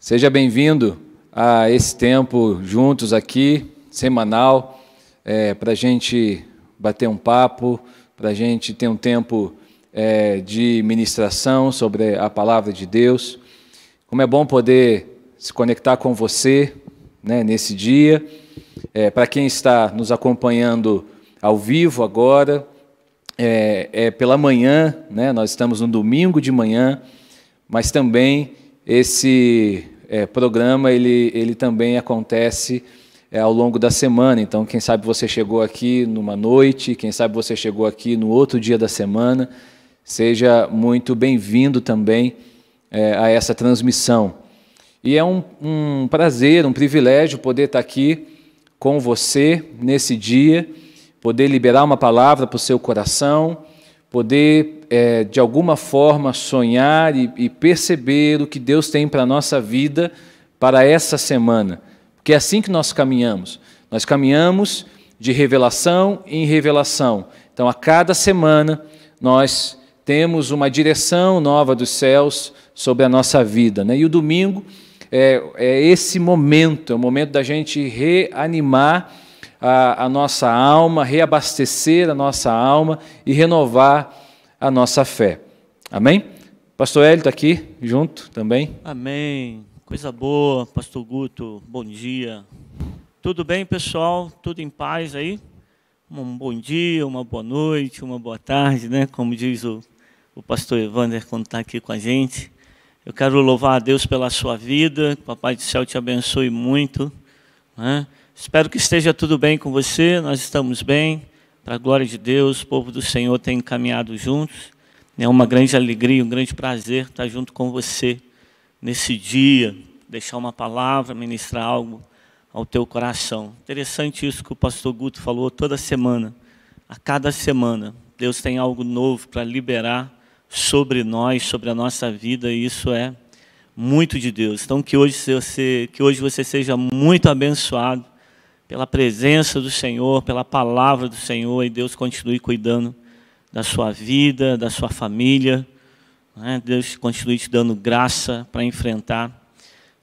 Seja bem-vindo a esse tempo juntos aqui, semanal, para a gente bater um papo, para a gente ter um tempo de ministração sobre a Palavra de Deus. Como é bom poder se conectar com você, né, nesse dia. Para quem está nos acompanhando ao vivo agora, pela manhã, né, nós estamos no domingo de manhã, mas também esse programa ele também acontece ao longo da semana. Então, quem sabe você chegou aqui numa noite, quem sabe você chegou aqui no outro dia da semana, seja muito bem-vindo também a essa transmissão. E é um prazer, um privilégio poder estar aqui com você nesse dia, poder liberar uma palavra para o seu coração, poder, de alguma forma, sonhar e perceber o que Deus tem para a nossa vida, para essa semana. Porque é assim que nós caminhamos. Nós caminhamos de revelação em revelação. Então, a cada semana, nós temos uma direção nova dos céus sobre a nossa vida, né? E o domingo é esse momento, é o momento da gente reanimar a nossa alma, reabastecer a nossa alma e renovar a nossa fé. Amém? Pastor Hélio está aqui junto também. Amém. Coisa boa, Pastor Guto, bom dia. Tudo bem, pessoal? Tudo em paz aí? Um bom dia, uma boa noite, uma boa tarde, né? Como diz o pastor Evander quando está aqui com a gente. Eu quero louvar a Deus pela sua vida, que o Papai do Céu te abençoe muito, né? Espero que esteja tudo bem com você, nós estamos bem, para a glória de Deus, o povo do Senhor tem caminhado juntos. É uma grande alegria, um grande prazer estar junto com você nesse dia, deixar uma palavra, ministrar algo ao teu coração. Interessante isso que o pastor Guto falou toda semana. A cada semana, Deus tem algo novo para liberar sobre nós, sobre a nossa vida, e isso é muito de Deus. Então, que hoje você seja muito abençoado pela presença do Senhor, pela palavra do Senhor, e Deus continue cuidando da sua vida, da sua família, né? Deus continue te dando graça para enfrentar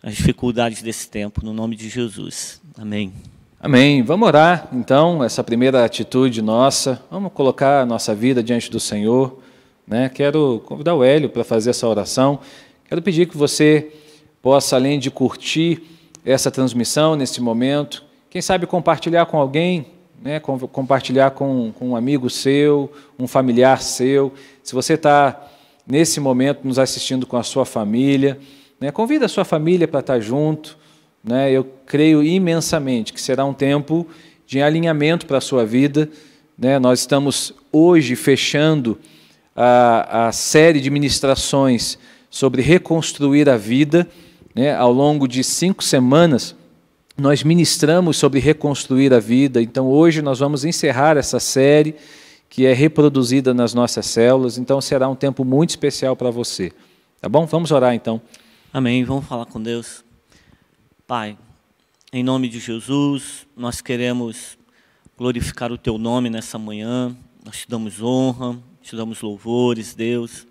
as dificuldades desse tempo, no nome de Jesus. Amém. Amém. Vamos orar, então, essa primeira atitude nossa. Vamos colocar a nossa vida diante do Senhor, né? Quero convidar o Hélio para fazer essa oração. Quero pedir que você possa, além de curtir essa transmissão nesse momento, quem sabe compartilhar com alguém, né? Compartilhar com um amigo seu, um familiar seu. Se você está, nesse momento, nos assistindo com a sua família, né? Convida a sua família para estar junto, né? Eu creio imensamente que será um tempo de alinhamento para a sua vida, né? Nós estamos hoje fechando a série de ministrações sobre reconstruir a vida, né? Ao longo de 5 semanas, nós ministramos sobre reconstruir a vida. Então, hoje nós vamos encerrar essa série, que é reproduzida nas nossas células. Então, será um tempo muito especial para você. Tá bom? Vamos orar, então. Amém. Vamos falar com Deus. Pai, em nome de Jesus, nós queremos glorificar o Teu nome nessa manhã. Nós te damos honra, te damos louvores, Deus.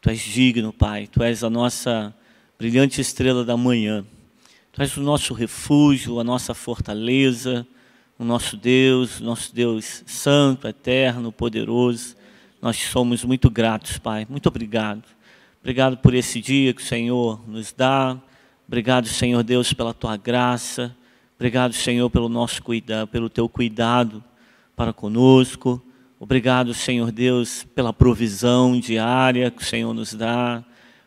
Tu és digno, Pai. Tu és a nossa brilhante estrela da manhã. Tu és o nosso refúgio, a nossa fortaleza, o nosso Deus santo, eterno, poderoso. Nós somos muito gratos, Pai. Muito obrigado. Obrigado por esse dia que o Senhor nos dá. Obrigado, Senhor Deus, pela Tua graça. Obrigado, Senhor, pelo Teu cuidado para conosco. Obrigado, Senhor Deus, pela provisão diária que o Senhor nos dá.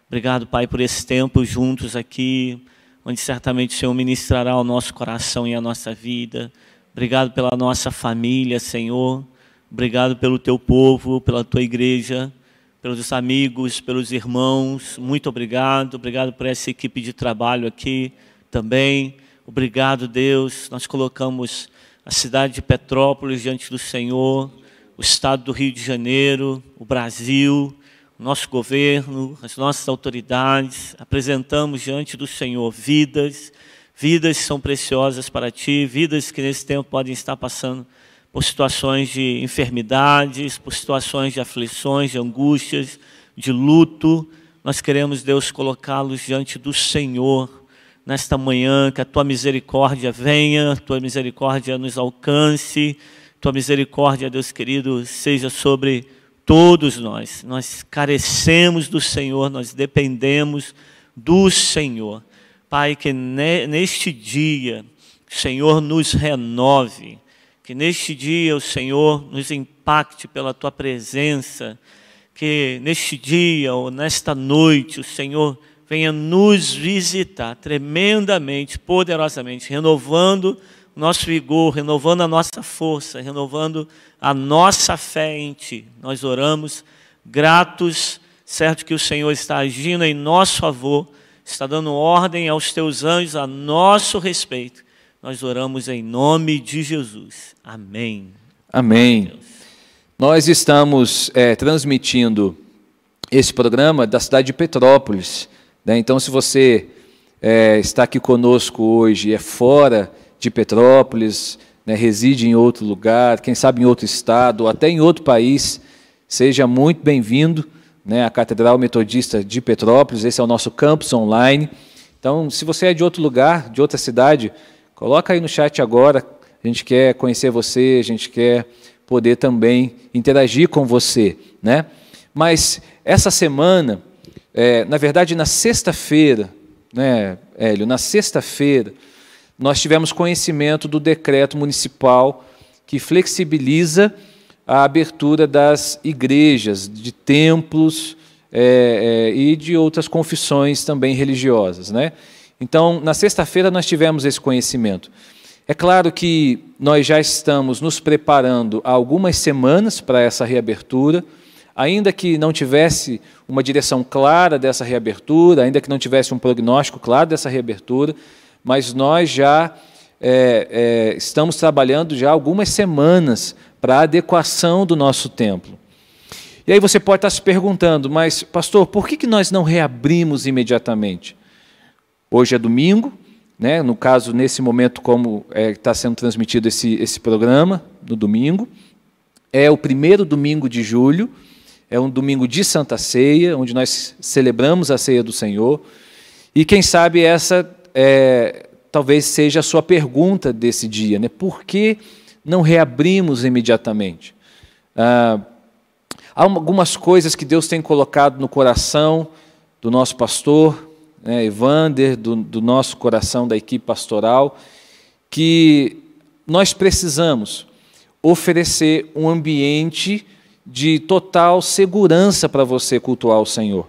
Obrigado, Pai, por esse tempo juntos aqui, onde certamente o Senhor ministrará ao nosso coração e à nossa vida. Obrigado pela nossa família, Senhor. Obrigado pelo Teu povo, pela Tua igreja, pelos amigos, pelos irmãos. Muito obrigado. Obrigado por essa equipe de trabalho aqui também. Obrigado, Deus. Nós colocamos a cidade de Petrópolis diante do Senhor, o estado do Rio de Janeiro, o Brasil, o nosso governo, as nossas autoridades. Apresentamos diante do Senhor vidas que são preciosas para Ti, vidas que nesse tempo podem estar passando por situações de enfermidades, por situações de aflições, de angústias, de luto. Nós queremos, Deus, colocá-los diante do Senhor, nesta manhã, que a Tua misericórdia venha, Tua misericórdia nos alcance, Tua misericórdia, Deus querido, seja sobre todos nós. Nós carecemos do Senhor, nós dependemos do Senhor. Pai, que neste dia o Senhor nos renove, que neste dia o Senhor nos impacte pela Tua presença, que neste dia ou nesta noite o Senhor venha nos visitar tremendamente, poderosamente, renovando o nosso vigor, renovando a nossa força, renovando a nossa fé em Ti. Nós oramos gratos, certo que o Senhor está agindo em nosso favor, está dando ordem aos Teus anjos a nosso respeito. Nós oramos em nome de Jesus. Amém. Amém. Nós estamos transmitindo esse programa da cidade de Petrópolis, né? Então, se você está aqui conosco hoje e é fora de Petrópolis, né, reside em outro lugar, quem sabe em outro estado, ou até em outro país, seja muito bem-vindo, né, à Catedral Metodista de Petrópolis. Esse é o nosso campus online. Então, se você é de outro lugar, de outra cidade, coloca aí no chat agora. A gente quer conhecer você, a gente quer poder também interagir com você, né? Mas essa semana, na verdade, na sexta-feira, né, Hélio, na sexta-feira, nós tivemos conhecimento do decreto municipal que flexibiliza a abertura das igrejas, de templos e de outras confissões também religiosas, né? Então, na sexta-feira nós tivemos esse conhecimento. É claro que nós já estamos nos preparando há algumas semanas para essa reabertura, ainda que não tivesse uma direção clara dessa reabertura, ainda que não tivesse um prognóstico claro dessa reabertura, mas nós já estamos trabalhando já há algumas semanas para a adequação do nosso templo. E aí você pode estar se perguntando, mas pastor, por que nós não reabrimos imediatamente? Hoje é domingo, né? No caso, nesse momento, como está sendo transmitido esse programa, no domingo, é o primeiro domingo de julho, é um domingo de Santa Ceia, onde nós celebramos a Ceia do Senhor, e quem sabe essa talvez seja a sua pergunta desse dia, né? Por que não reabrimos imediatamente? Há algumas coisas que Deus tem colocado no coração do nosso pastor, né, Evander, do nosso coração, da equipe pastoral, que nós precisamos oferecer um ambiente de total segurança para você cultuar o Senhor.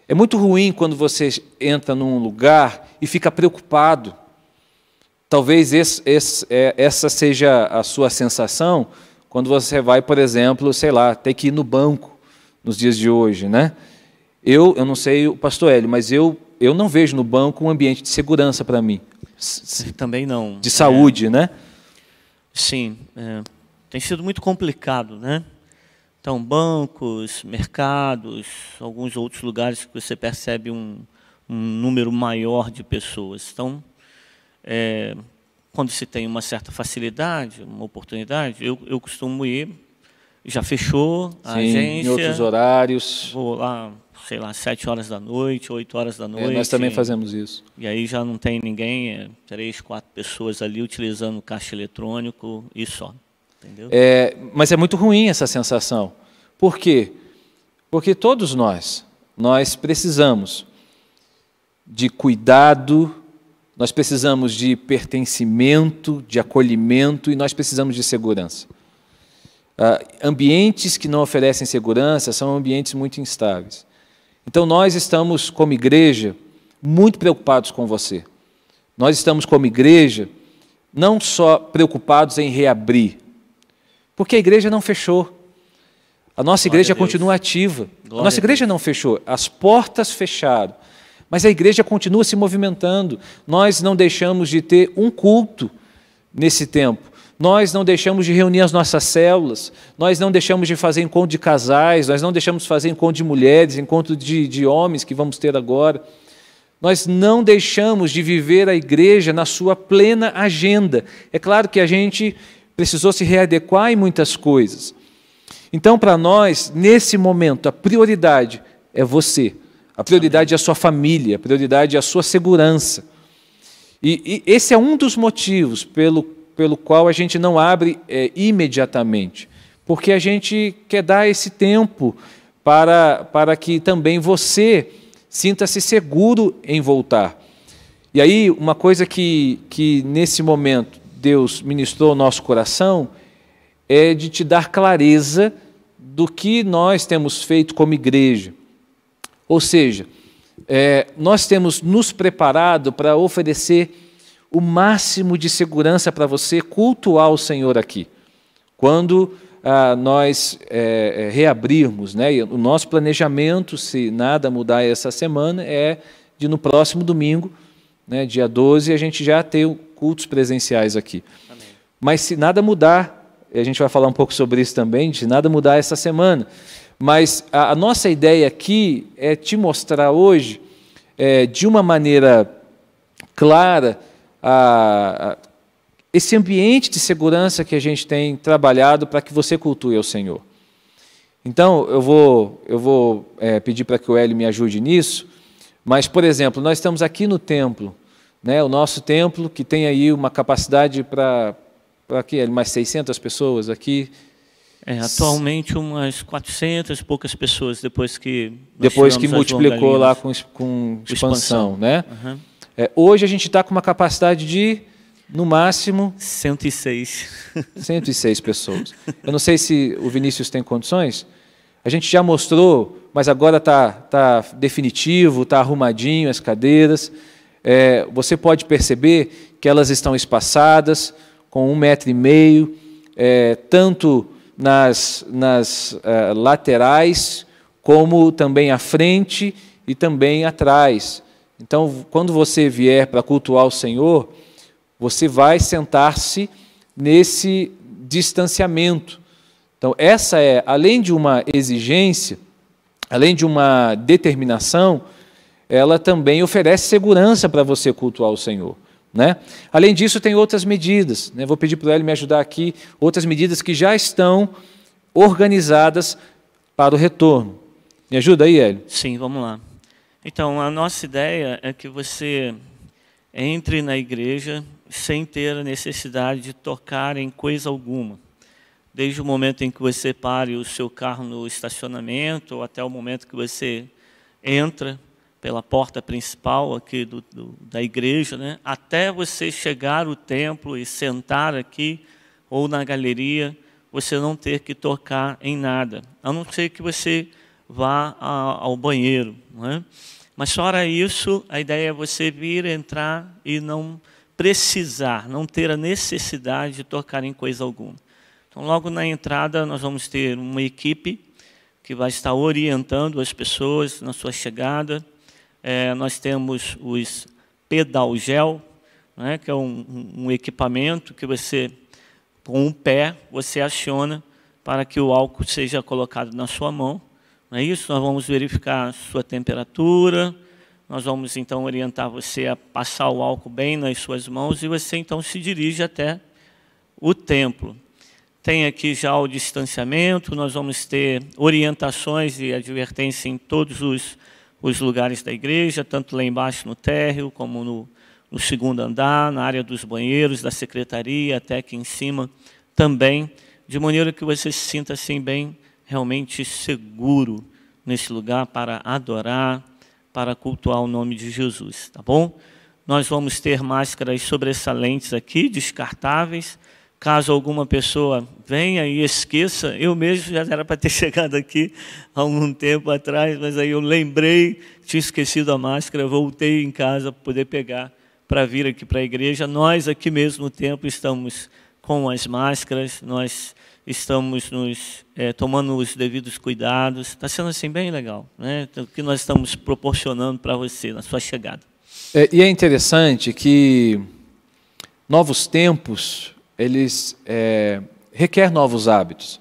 É muito ruim quando você entra num lugar e fica preocupado. Talvez essa seja a sua sensação quando você vai, por exemplo, sei lá, ter que ir no banco nos dias de hoje, né? Eu não sei o pastor Hélio, mas eu não vejo no banco um ambiente de segurança para mim. Também não. De saúde, né? Sim, tem sido muito complicado, né? Então, bancos, mercados, alguns outros lugares que você percebe um número maior de pessoas. Então, quando se tem uma certa facilidade, uma oportunidade, eu costumo ir, já fechou a agência. Em outros horários. Vou lá, sei lá, 7 horas da noite, 8 horas da noite. Nós também fazemos isso. E aí já não tem ninguém, 3, 4 pessoas ali utilizando caixa eletrônico e só. Entendeu? Mas é muito ruim essa sensação. Por quê? Porque todos nós precisamos de cuidado, nós precisamos de pertencimento, de acolhimento e nós precisamos de segurança. Ambientes que não oferecem segurança são ambientes muito instáveis. Então, nós estamos, como igreja, muito preocupados com você. Nós estamos, como igreja, não só preocupados em reabrir, porque a igreja não fechou. A nossa igreja continua ativa. A nossa igreja não fechou. As portas fecharam. Mas a igreja continua se movimentando. Nós não deixamos de ter um culto nesse tempo. Nós não deixamos de reunir as nossas células. Nós não deixamos de fazer encontro de casais. Nós não deixamos de fazer encontro de mulheres, encontro de homens que vamos ter agora. Nós não deixamos de viver a igreja na sua plena agenda. É claro que a gente precisou se readequar em muitas coisas. Então, para nós, nesse momento, a prioridade é você. A prioridade é a sua família, a prioridade é a sua segurança. E esse é um dos motivos pelo qual a gente não abre imediatamente, porque a gente quer dar esse tempo para que também você sinta-se seguro em voltar. E aí, uma coisa que nesse momento Deus ministrou ao nosso coração é de te dar clareza do que nós temos feito como igreja. Ou seja, nós temos nos preparado para oferecer o máximo de segurança para você cultuar o Senhor aqui. Quando nós reabrirmos, né, o nosso planejamento, se nada mudar essa semana, é de no próximo domingo, né, dia 12, a gente já ter cultos presenciais aqui. Amém. Mas se nada mudar, a gente vai falar um pouco sobre isso também, se nada mudar essa semana, mas a nossa ideia aqui é te mostrar hoje, de uma maneira clara, esse ambiente de segurança que a gente tem trabalhado para que você cultue ao Senhor. Então, eu vou pedir para que o Hélio me ajude nisso, mas, por exemplo, nós estamos aqui no templo, né, o nosso templo, que tem aí uma capacidade para mais 600 pessoas aqui. Atualmente umas 400 e poucas pessoas, depois que multiplicou lá com expansão, né? Uhum. Hoje a gente está com uma capacidade de, no máximo... 106. 106 pessoas. Eu não sei se o Vinícius tem condições. A gente já mostrou, mas agora está definitivo, está arrumadinho as cadeiras. Você pode perceber que elas estão espaçadas, com 1,5 metro, tanto nas laterais, como também à frente e também atrás. Então, quando você vier para cultuar o Senhor, você vai sentar-se nesse distanciamento. Então, essa além de uma exigência, além de uma determinação, ela também oferece segurança para você cultuar o Senhor, né? Além disso, tem outras medidas, né? Vou pedir para o Hélio me ajudar aqui, outras medidas que já estão organizadas para o retorno. Me ajuda aí, Hélio? Sim, vamos lá. Então, a nossa ideia é que você entre na igreja sem ter a necessidade de tocar em coisa alguma. Desde o momento em que você pare o seu carro no estacionamento, ou até o momento que você entra pela porta principal aqui da igreja, né? Até você chegar ao templo e sentar aqui ou na galeria, você não ter que tocar em nada, a não ser que você vá ao banheiro, né? Mas fora isso, a ideia é você vir, entrar e não precisar, não ter a necessidade de tocar em coisa alguma. Então, logo na entrada, nós vamos ter uma equipe que vai estar orientando as pessoas na sua chegada. Nós temos os pedal gel, né, que é um equipamento que você, com um pé, você aciona para que o álcool seja colocado na sua mão. Não é isso? Nós vamos verificar a sua temperatura, nós vamos então orientar você a passar o álcool bem nas suas mãos e você então se dirige até o templo. Tem aqui já o distanciamento, nós vamos ter orientações e advertência em todos os lugares da igreja, tanto lá embaixo no térreo, como no segundo andar, na área dos banheiros, da secretaria, até aqui em cima também, de maneira que você se sinta assim bem, realmente seguro nesse lugar para adorar, para cultuar o nome de Jesus, tá bom? Nós vamos ter máscaras sobressalentes aqui, descartáveis. Caso alguma pessoa venha e esqueça, eu mesmo já era para ter chegado aqui há algum tempo atrás, mas aí eu lembrei, tinha esquecido a máscara, voltei em casa para poder pegar, para vir aqui para a igreja. Nós aqui mesmo no templo estamos com as máscaras, nós estamos tomando os devidos cuidados. Está sendo assim bem legal, né? O que nós estamos proporcionando para você na sua chegada. E é interessante que novos tempos, eles requerem novos hábitos.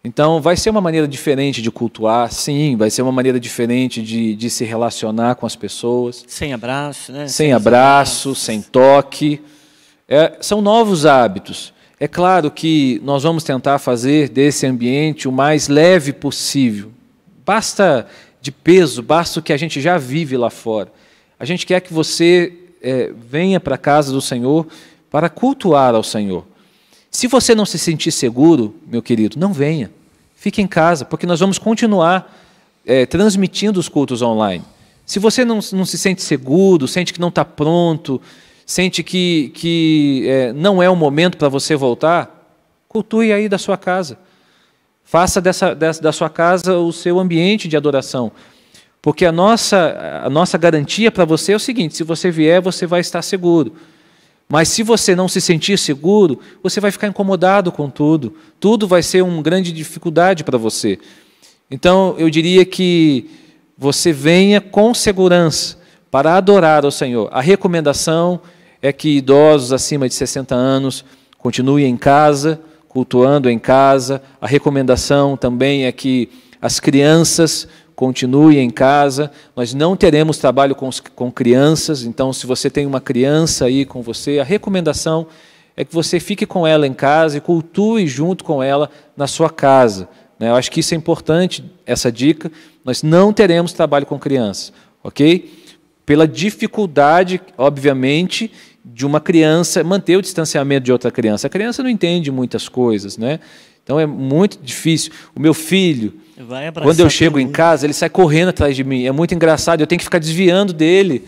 Então, vai ser uma maneira diferente de cultuar, sim, vai ser uma maneira diferente de se relacionar com as pessoas. Sem abraço, né? Sem abraço, sem toque. São novos hábitos. É claro que nós vamos tentar fazer desse ambiente o mais leve possível. Basta de peso, basta o que a gente já vive lá fora. A gente quer que você venha para a casa do Senhor para cultuar ao Senhor. Se você não se sentir seguro, meu querido, não venha. Fique em casa, porque nós vamos continuar transmitindo os cultos online. Se você não se sente seguro, sente que não está pronto, sente que não é o momento para você voltar, cultue aí da sua casa. Faça da sua casa o seu ambiente de adoração. Porque a nossa garantia para você é o seguinte: se você vier, você vai estar seguro. Mas se você não se sentir seguro, você vai ficar incomodado com tudo. Tudo vai ser uma grande dificuldade para você. Então, eu diria que você venha com segurança para adorar ao Senhor. A recomendação é que idosos acima de 60 anos continuem em casa, cultuando em casa. A recomendação também é que as crianças continuem em casa. Nós não teremos trabalho com crianças, então se você tem uma criança aí com você, a recomendação é que você fique com ela em casa e cultue junto com ela na sua casa. Eu acho que isso é importante, essa dica. Nós não teremos trabalho com crianças, ok? Pela dificuldade, obviamente, de uma criança manter o distanciamento de outra criança. A criança não entende muitas coisas, né? Então é muito difícil. O meu filho, quando eu chego em casa, ele sai correndo atrás de mim. É muito engraçado, eu tenho que ficar desviando dele.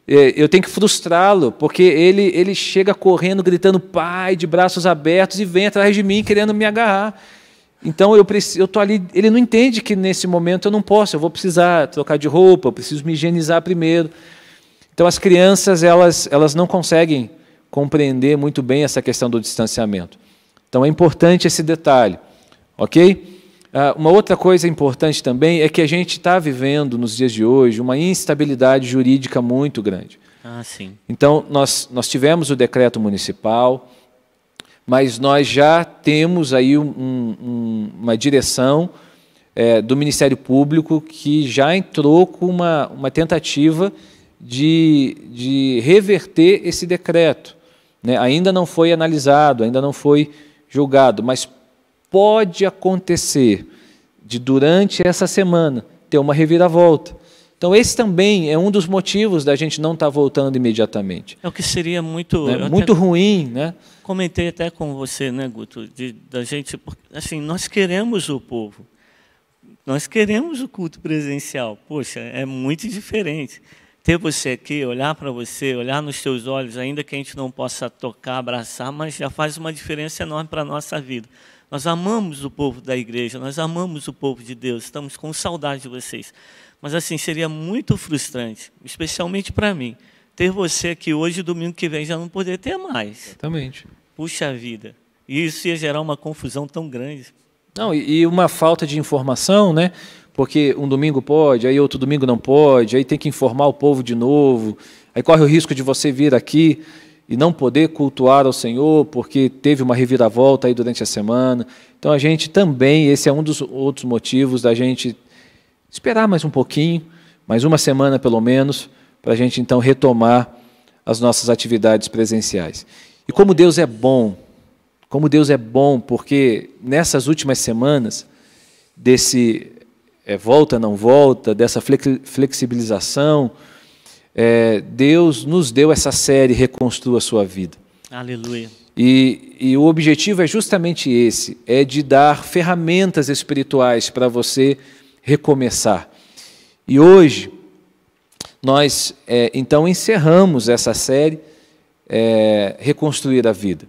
Eu tenho que frustrá-lo, porque ele chega correndo, gritando pai, de braços abertos, e vem atrás de mim querendo me agarrar. Então eu estou ali, ele não entende que nesse momento eu não posso, eu vou precisar trocar de roupa, eu preciso me higienizar primeiro. Então as crianças elas não conseguem compreender muito bem essa questão do distanciamento. Então é importante esse detalhe, ok? Uma outra coisa importante também é que a gente está vivendo nos dias de hoje uma instabilidade jurídica muito grande. Sim. Então nós tivemos o decreto municipal, mas nós já temos aí uma direção do Ministério Público que já entrou com uma tentativa de reverter esse decreto. Ainda não foi analisado, ainda não foi julgado, mas pode acontecer de, durante essa semana, ter uma reviravolta. Então, esse também é um dos motivos da gente não estar voltando imediatamente. É o que seria muito... muito ruim, né? Comentei até com você, né, Guto, da gente... Assim, nós queremos o povo. Nós queremos o culto presencial. Poxa, é muito diferente. Ter você aqui, olhar para você, olhar nos seus olhos, ainda que a gente não possa tocar, abraçar, mas já faz uma diferença enorme para a nossa vida. Nós amamos o povo da igreja, nós amamos o povo de Deus, estamos com saudade de vocês. Mas assim, seria muito frustrante, especialmente para mim, ter você aqui hoje, domingo que vem, já não poder ter mais. Exatamente. Puxa vida, e isso ia gerar uma confusão tão grande. Não, e uma falta de informação, né? Porque um domingo pode, aí outro domingo não pode, aí tem que informar o povo de novo, aí corre o risco de você vir aqui e não poder cultuar ao Senhor, porque teve uma reviravolta aí durante a semana. Então a gente também, esse é um dos outros motivos da gente esperar mais um pouquinho, mais uma semana pelo menos, para a gente então retomar as nossas atividades presenciais. E como Deus é bom, porque nessas últimas semanas, desse volta, não volta, dessa flexibilização, Deus nos deu essa série Reconstrua a Sua Vida. Aleluia. E o objetivo é justamente esse, é de dar ferramentas espirituais para você recomeçar. E hoje, nós então encerramos essa série Reconstruir a Vida.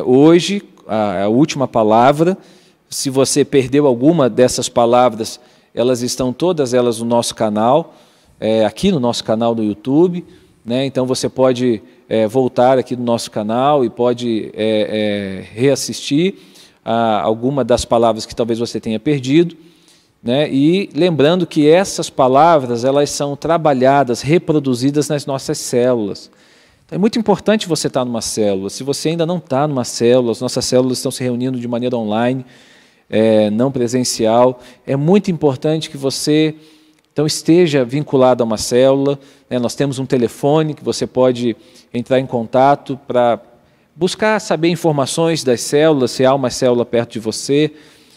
Hoje, a última palavra, se você perdeu alguma dessas palavras, elas estão todas elas no nosso canal, aqui no nosso canal do YouTube, então você pode voltar aqui no nosso canal e pode reassistir alguma das palavras que talvez você tenha perdido, e lembrando que essas palavras elas são trabalhadas, reproduzidas nas nossas células. Então, é muito importante você estar numa célula. Se você ainda não está numa célula, as nossas células estão se reunindo de maneira online, não presencial. É muito importante que você então esteja vinculado a uma célula. Nós temos um telefone que você pode entrar em contato para buscar saber informações das células, se há uma célula perto de você.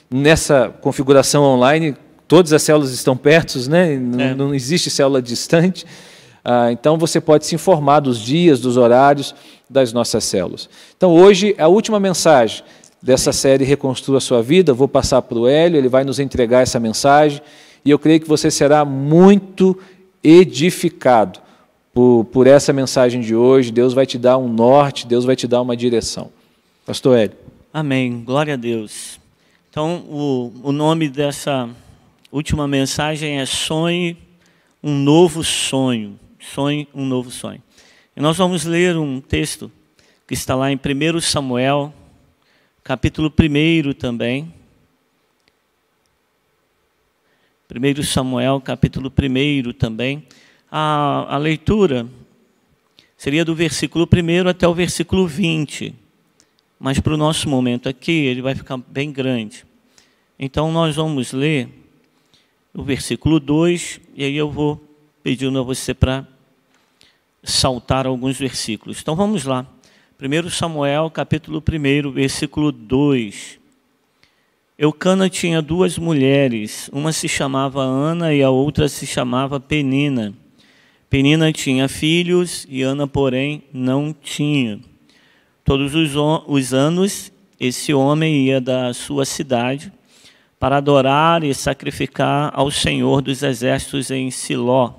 Nessa configuração online, todas as células estão perto, não existe célula distante. Então você pode se informar dos dias, dos horários das nossas células. Então hoje a última mensagem dessa série Reconstrua a Sua Vida, eu vou passar para o Hélio, ele vai nos entregar essa mensagem, e eu creio que você será muito edificado por essa mensagem de hoje. Deus vai te dar um norte, Deus vai te dar uma direção. Pastor Hélio. Amém, glória a Deus. Então, o nome dessa última mensagem é Sonhe um Novo Sonho. Sonhe um Novo Sonho. E nós vamos ler um texto que está lá em 1 Samuel, capítulo 1 também. 1 Samuel, capítulo 1 também. A leitura seria do versículo 1 até o versículo 20. Mas para o nosso momento aqui, ele vai ficar bem grande. Então nós vamos ler o versículo 2, e aí eu vou pedindo a você para saltar alguns versículos. Então vamos lá. 1 Samuel, capítulo 1, versículo 2. Eucana tinha duas mulheres, uma se chamava Ana e a outra se chamava Penina. Penina tinha filhos e Ana, porém, não tinha. Todos os anos, esse homem ia da sua cidade para adorar e sacrificar ao Senhor dos Exércitos em Siló,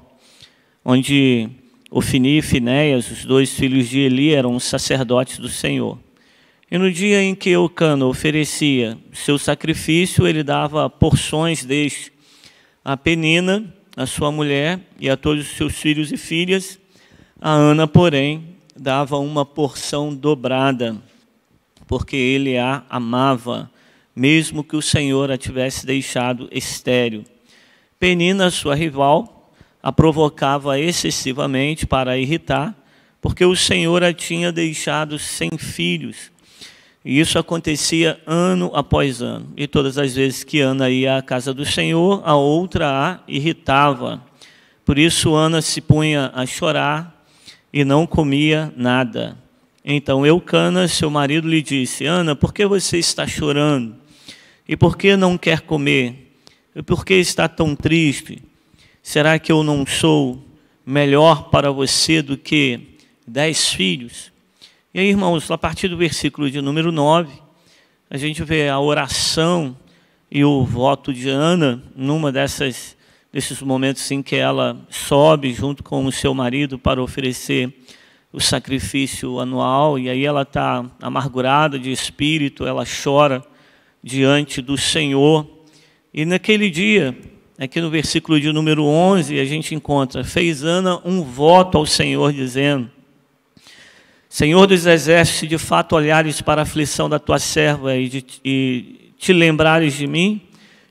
onde Ofni e Finéias, os dois filhos de Eli, eram sacerdotes do Senhor. E no dia em que Eucana oferecia seu sacrifício, ele dava porções deste a Penina, a sua mulher, e a todos os seus filhos e filhas. A Ana, porém, dava uma porção dobrada, porque ele a amava, mesmo que o Senhor a tivesse deixado estéril. Penina, sua rival, a provocava excessivamente para irritar, porque o Senhor a tinha deixado sem filhos. E isso acontecia ano após ano. E todas as vezes que Ana ia à casa do Senhor, a outra a irritava. Por isso Ana se punha a chorar e não comia nada. Então Eucana, seu marido, lhe disse: Ana, por que você está chorando? E por que não quer comer? E por que está tão triste? Será que eu não sou melhor para você do que 10 filhos? E aí, irmãos, a partir do versículo de número 9, a gente vê a oração e o voto de Ana, desses momentos em que ela sobe junto com o seu marido para oferecer o sacrifício anual, e aí ela está amargurada de espírito, ela chora diante do Senhor. E naquele dia, aqui no versículo de número 11, a gente encontra: fez Ana um voto ao Senhor, dizendo: Senhor dos Exércitos, se de fato olhares para a aflição da tua serva e te lembrares de mim,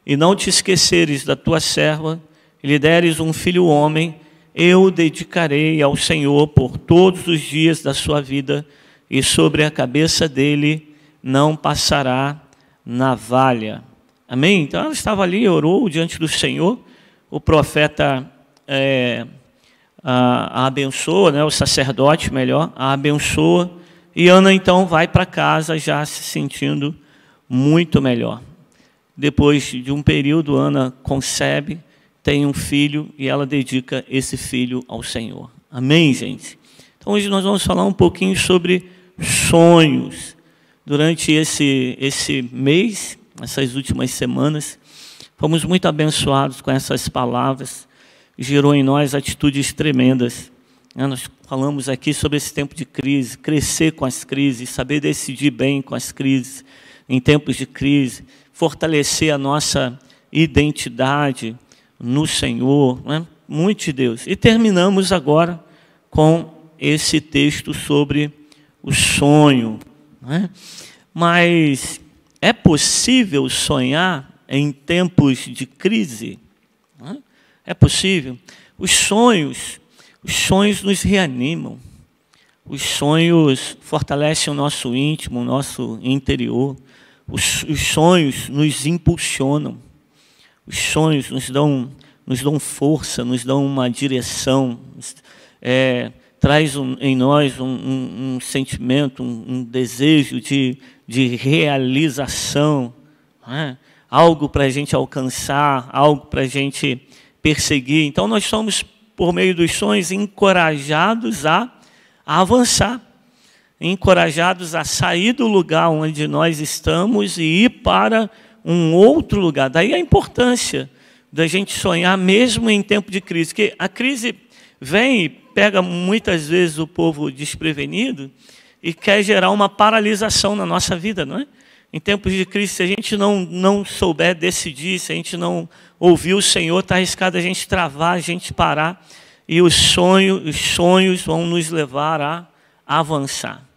e não te esqueceres da tua serva, e lhe deres um filho homem, eu o dedicarei ao Senhor por todos os dias da sua vida, e sobre a cabeça dele não passará navalha. Amém? Então ela estava ali, orou diante do Senhor, o profeta a abençoa, né, o sacerdote, melhor, a abençoa, e Ana então vai para casa já se sentindo muito melhor. Depois de um período, Ana concebe, tem um filho e ela dedica esse filho ao Senhor. Amém, gente? Então hoje nós vamos falar um pouquinho sobre sonhos. Durante esse mês, essas últimas semanas, fomos muito abençoados com essas palavras. Gerou em nós atitudes tremendas. Nós falamos aqui sobre esse tempo de crise, crescer com as crises, saber decidir bem com as crises, em tempos de crise, fortalecer a nossa identidade no Senhor, né? Muito de Deus. E terminamos agora com esse texto sobre o sonho, né? Mas é possível sonhar em tempos de crise? Né? É possível. Os sonhos nos reanimam. Os sonhos fortalecem o nosso íntimo, o nosso interior. Os sonhos nos impulsionam. Os sonhos nos dão força, nos dão uma direção. Traz em nós um sentimento, um desejo de realização. Né? Algo para a gente alcançar, algo para a gente perseguir. Então nós somos por meio dos sonhos, encorajados a avançar, encorajados a sair do lugar onde nós estamos e ir para um outro lugar. Daí a importância da gente sonhar mesmo em tempo de crise, porque a crise vem e pega muitas vezes o povo desprevenido e quer gerar uma paralisação na nossa vida, não é? Em tempos de crise, se a gente não souber decidir, se a gente não ouvir o Senhor, está arriscado a gente travar, a gente parar, e os sonhos vão nos levar a avançar.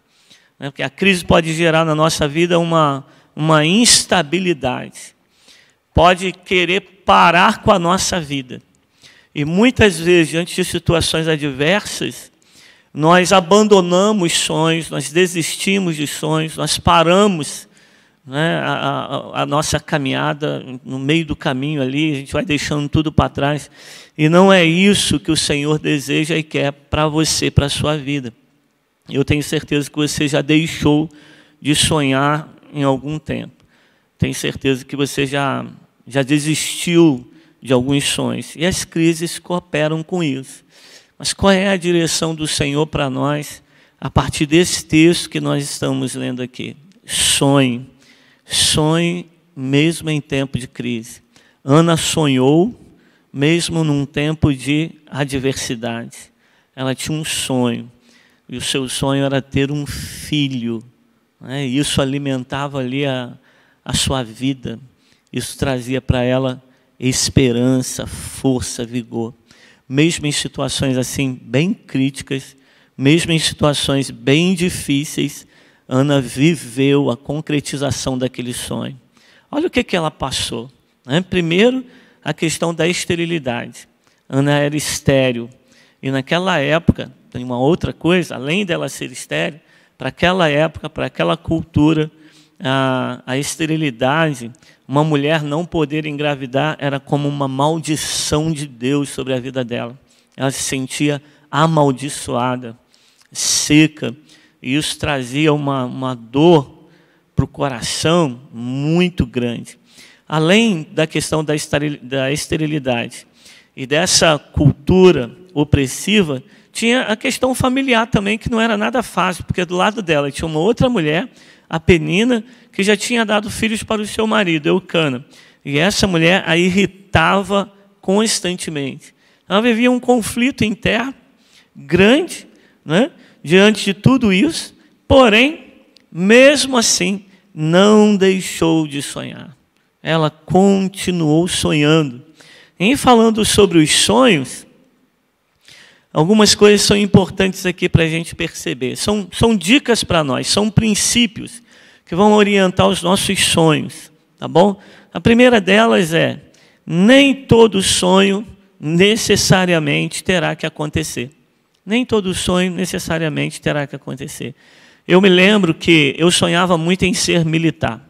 Porque a crise pode gerar na nossa vida uma instabilidade, pode querer parar com a nossa vida. E muitas vezes, diante de situações adversas, nós abandonamos sonhos, nós desistimos de sonhos, nós paramos, né, a nossa caminhada no meio do caminho ali, a gente vai deixando tudo para trás. E não é isso que o Senhor deseja e quer para você, para a sua vida. Eu tenho certeza que você já deixou de sonhar em algum tempo. Tenho certeza que você já desistiu de alguns sonhos. E as crises cooperam com isso. Mas qual é a direção do Senhor para nós, a partir desse texto que nós estamos lendo aqui? Sonhe. Sonhe mesmo em tempo de crise. Ana sonhou mesmo num tempo de adversidade. Ela tinha um sonho. E o seu sonho era ter um filho. Né? E isso alimentava ali a sua vida. Isso trazia para ela esperança, força, vigor. Mesmo em situações assim bem críticas, mesmo em situações bem difíceis, Ana viveu a concretização daquele sonho. Olha o que ela passou. Né? Primeiro, a questão da esterilidade. Ana era estéril. E naquela época, tem uma outra coisa, além dela ser estéril, para aquela época, para aquela cultura, a esterilidade, uma mulher não poder engravidar era como uma maldição de Deus sobre a vida dela. Ela se sentia amaldiçoada, seca, e isso trazia uma dor para o coração muito grande. Além da questão da esterilidade e dessa cultura opressiva, tinha a questão familiar também, que não era nada fácil, porque do lado dela tinha uma outra mulher, a Penina, que já tinha dado filhos para o seu marido, Eucana. E essa mulher a irritava constantemente. Ela vivia um conflito interno grande, né, diante de tudo isso, porém, mesmo assim, não deixou de sonhar. Ela continuou sonhando. Em falando sobre os sonhos, algumas coisas são importantes aqui para a gente perceber. São dicas para nós, são princípios que vão orientar os nossos sonhos, tá bom? A primeira delas é: nem todo sonho necessariamente terá que acontecer. Nem todo sonho necessariamente terá que acontecer. Eu me lembro que eu sonhava muito em ser militar.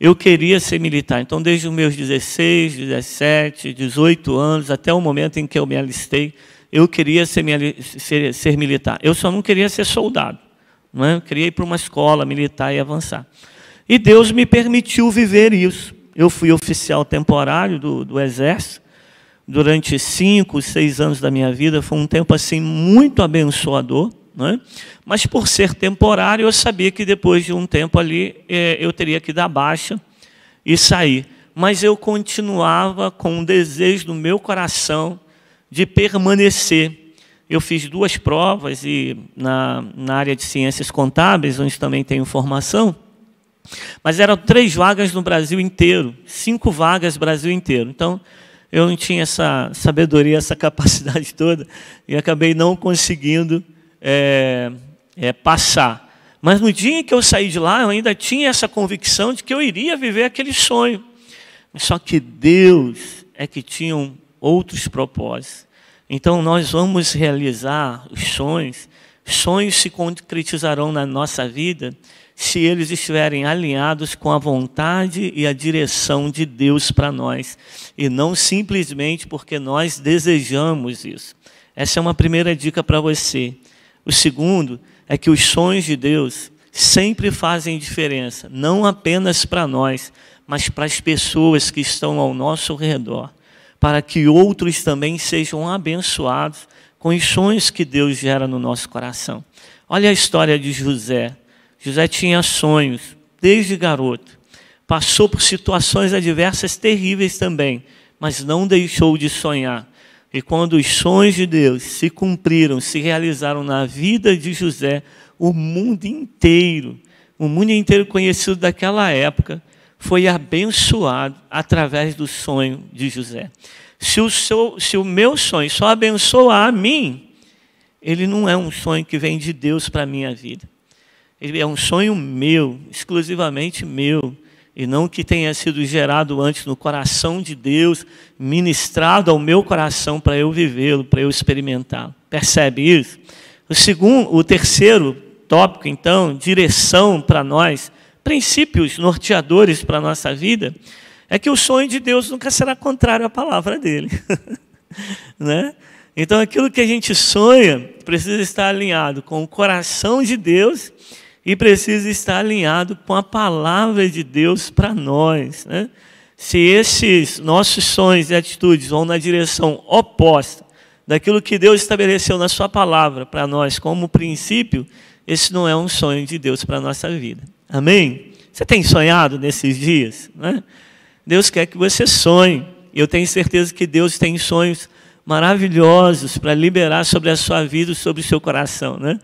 Eu queria ser militar. Então, desde os meus 16, 17, 18 anos, até o momento em que eu me alistei, eu queria ser militar. Eu só não queria ser soldado. Não é? Eu queria ir para uma escola militar e avançar. E Deus me permitiu viver isso. Eu fui oficial temporário do Exército durante 5, 6 anos da minha vida. Foi um tempo assim muito abençoador. Não é? Mas por ser temporário, eu sabia que depois de um tempo ali, eu teria que dar baixa e sair. Mas eu continuava com um desejo no meu coração de permanecer. Eu fiz 2 provas e na área de ciências contábeis, onde também tenho formação, mas eram 3 vagas no Brasil inteiro, 5 vagas no Brasil inteiro. Então, eu não tinha essa sabedoria, essa capacidade toda, e acabei não conseguindo passar. Mas no dia em que eu saí de lá, eu ainda tinha essa convicção de que eu iria viver aquele sonho. Só que Deus é que tinha outros propósitos. Então nós vamos realizar os sonhos. Sonhos se concretizarão na nossa vida se eles estiverem alinhados com a vontade e a direção de Deus para nós. E não simplesmente porque nós desejamos isso. Essa é uma primeira dica para você. O segundo é que os sonhos de Deus sempre fazem diferença, não apenas para nós, mas para as pessoas que estão ao nosso redor. para que outros também sejam abençoados com os sonhos que Deus gera no nosso coração. Olha a história de José. José tinha sonhos desde garoto. Passou por situações adversas terríveis também, mas não deixou de sonhar. E quando os sonhos de Deus se cumpriram, se realizaram na vida de José, o mundo inteiro conhecido daquela época, foi abençoado através do sonho de José. Se o meu sonho só abençoa a mim, ele não é um sonho que vem de Deus para a minha vida. Ele é um sonho meu, exclusivamente meu, e não que tenha sido gerado antes no coração de Deus, ministrado ao meu coração para eu vivê-lo, para eu experimentá-lo. Percebe isso? O terceiro tópico, então, direção para nós, princípios norteadores para a nossa vida, é que o sonho de Deus nunca será contrário à palavra dele. Né? Então, aquilo que a gente sonha precisa estar alinhado com o coração de Deus e precisa estar alinhado com a palavra de Deus para nós. Né? Se esses nossos sonhos e atitudes vão na direção oposta daquilo que Deus estabeleceu na sua palavra para nós como princípio, esse não é um sonho de Deus para a nossa vida. Amém? Você tem sonhado nesses dias? Né? Deus quer que você sonhe. Eu tenho certeza que Deus tem sonhos maravilhosos para liberar sobre a sua vida e sobre o seu coração. Né?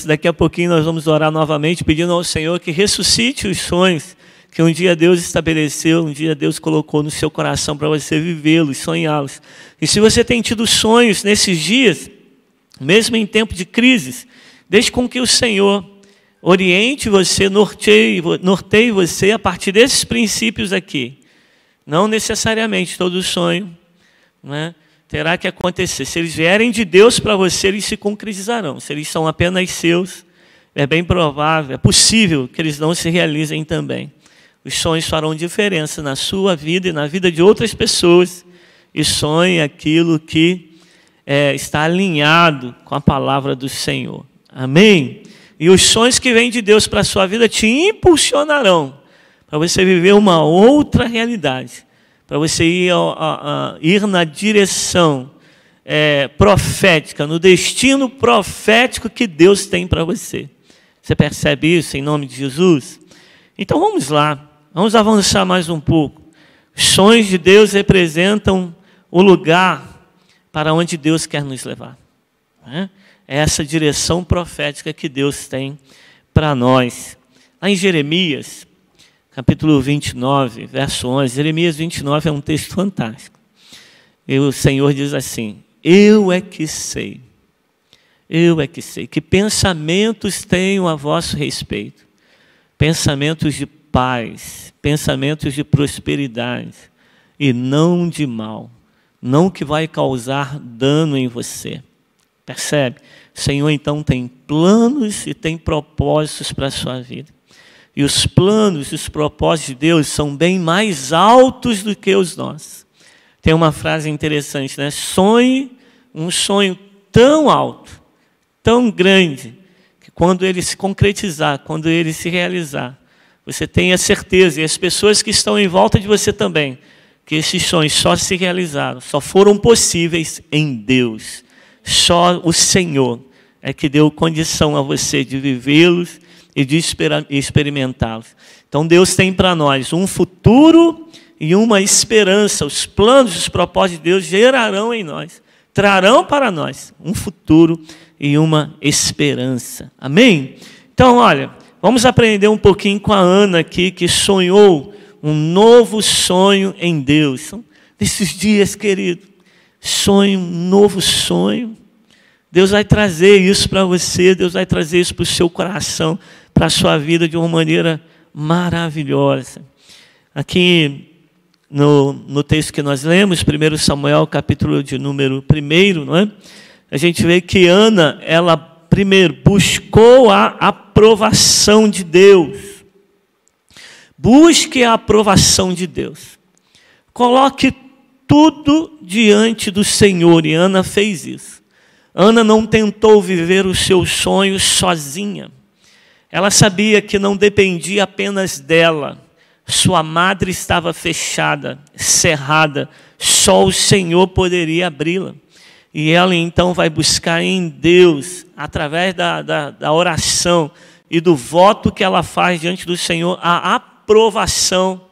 Daqui a pouquinho, nós vamos orar novamente, pedindo ao Senhor que ressuscite os sonhos que um dia Deus estabeleceu, um dia Deus colocou no seu coração para você vivê-los, sonhá-los. E se você tem tido sonhos nesses dias, mesmo em tempo de crises, deixe com que o Senhor oriente você, norteie você a partir desses princípios aqui. Não necessariamente todo sonho, né, terá que acontecer. Se eles vierem de Deus para você, eles se concretizarão. Se eles são apenas seus, é bem provável, é possível que eles não se realizem também. Os sonhos farão diferença na sua vida e na vida de outras pessoas. E sonhe aquilo que está alinhado com a palavra do Senhor. Amém? E os sonhos que vêm de Deus para a sua vida te impulsionarão para você viver uma outra realidade, para você ir na direção profética, no destino profético que Deus tem para você. Você percebe isso em nome de Jesus? Então vamos lá, vamos avançar mais um pouco. Os sonhos de Deus representam o lugar para onde Deus quer nos levar. É essa direção profética que Deus tem para nós. Lá em Jeremias, capítulo 29, verso 11, Jeremias 29 é um texto fantástico. E o Senhor diz assim: eu é que sei que pensamentos tenho a vosso respeito, pensamentos de paz, pensamentos de prosperidade e não de mal, não que vai causar dano em você. Percebe? O Senhor então tem planos e tem propósitos para a sua vida. E os planos e os propósitos de Deus são bem mais altos do que os nossos. Tem uma frase interessante, né? Sonhe um sonho tão alto, tão grande, que quando ele se concretizar, quando ele se realizar, você tenha certeza, e as pessoas que estão em volta de você também, que esses sonhos só se realizaram, só foram possíveis em Deus. Só o Senhor é que deu condição a você de vivê-los e de experimentá-los. Então Deus tem para nós um futuro e uma esperança. Os planos, os propósitos de Deus gerarão em nós, trarão para nós um futuro e uma esperança. Amém? Então, olha, vamos aprender um pouquinho com a Ana aqui, que sonhou um novo sonho em Deus. São nesses dias, querido, sonhe um novo sonho. Deus vai trazer isso para você, Deus vai trazer isso para o seu coração, para a sua vida de uma maneira maravilhosa. Aqui no texto que nós lemos, 1 Samuel, capítulo de número 1, não é? A gente vê que Ana, ela primeiro buscou a aprovação de Deus. Busque a aprovação de Deus. Coloque tudo diante do Senhor, e Ana fez isso. Ana não tentou viver os seus sonhos sozinha. Ela sabia que não dependia apenas dela. Sua madre estava fechada, cerrada, só o Senhor poderia abri-la. E ela então vai buscar em Deus, através da oração e do voto que ela faz diante do Senhor, a aprovação,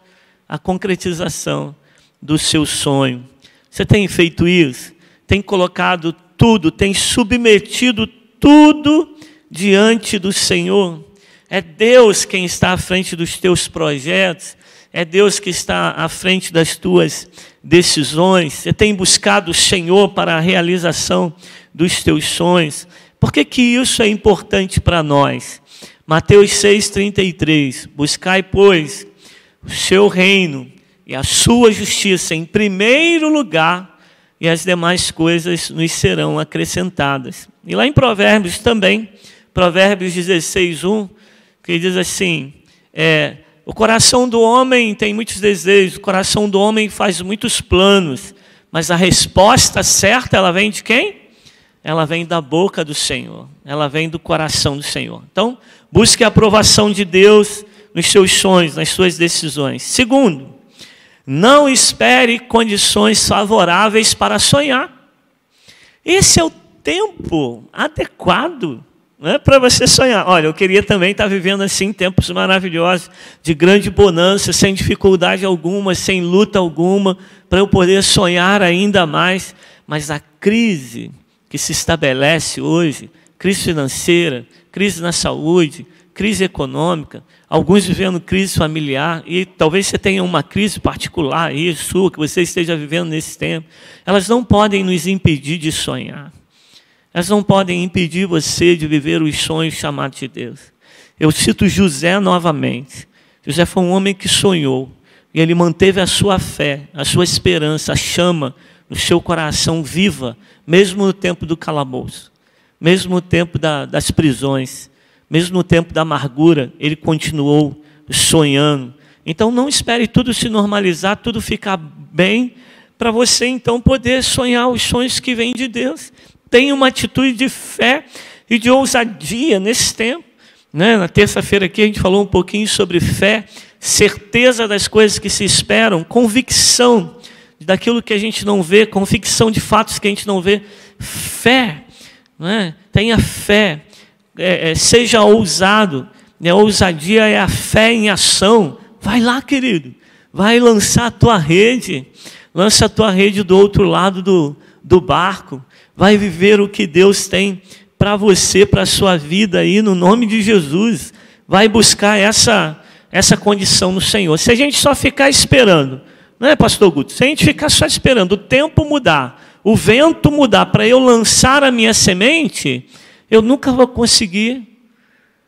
a concretização do seu sonho. Você tem feito isso? Tem colocado tudo, tem submetido tudo diante do Senhor? É Deus quem está à frente dos teus projetos, é Deus que está à frente das tuas decisões. Você tem buscado o Senhor para a realização dos teus sonhos. Por que que isso é importante para nós? Mateus 6,33, buscai, pois, o seu reino e a sua justiça em primeiro lugar, e as demais coisas nos serão acrescentadas. E lá em Provérbios também, Provérbios 16:1, que diz assim, o coração do homem tem muitos desejos, o coração do homem faz muitos planos, mas a resposta certa, ela vem de quem? Ela vem da boca do Senhor, ela vem do coração do Senhor. Então, busque a aprovação de Deus nos seus sonhos, nas suas decisões. Segundo, não espere condições favoráveis para sonhar. Esse é o tempo adequado, né, para você sonhar. Olha, eu queria também estar vivendo assim tempos maravilhosos, de grande bonança, sem dificuldade alguma, sem luta alguma, para eu poder sonhar ainda mais. Mas a crise que se estabelece hoje, crise financeira, crise na saúde, crise econômica, alguns vivendo crise familiar, e talvez você tenha uma crise particular aí, sua, que você esteja vivendo nesse tempo, elas não podem nos impedir de sonhar. Elas não podem impedir você de viver os sonhos chamados de Deus. Eu cito José novamente. José foi um homem que sonhou, e ele manteve a sua fé, a sua esperança, a chama no seu coração viva, mesmo no tempo do calabouço, mesmo no tempo das prisões, mesmo no tempo da amargura, ele continuou sonhando. Então não espere tudo se normalizar, tudo ficar bem, para você então poder sonhar os sonhos que vêm de Deus. Tenha uma atitude de fé e de ousadia nesse tempo. Né? Na terça-feira aqui a gente falou um pouquinho sobre fé, certeza das coisas que se esperam, convicção daquilo que a gente não vê, convicção de fatos que a gente não vê. Fé, né? Tenha fé. Seja ousado, né? Ousadia é a fé em ação. Vai lá, querido, vai lançar a tua rede, lança a tua rede do outro lado do barco, vai viver o que Deus tem para você, para a sua vida aí, no nome de Jesus. Vai buscar essa condição no Senhor. Se a gente só ficar esperando, não é, pastor Guto? Se a gente ficar só esperando o tempo mudar, o vento mudar, para eu lançar a minha semente, eu nunca vou conseguir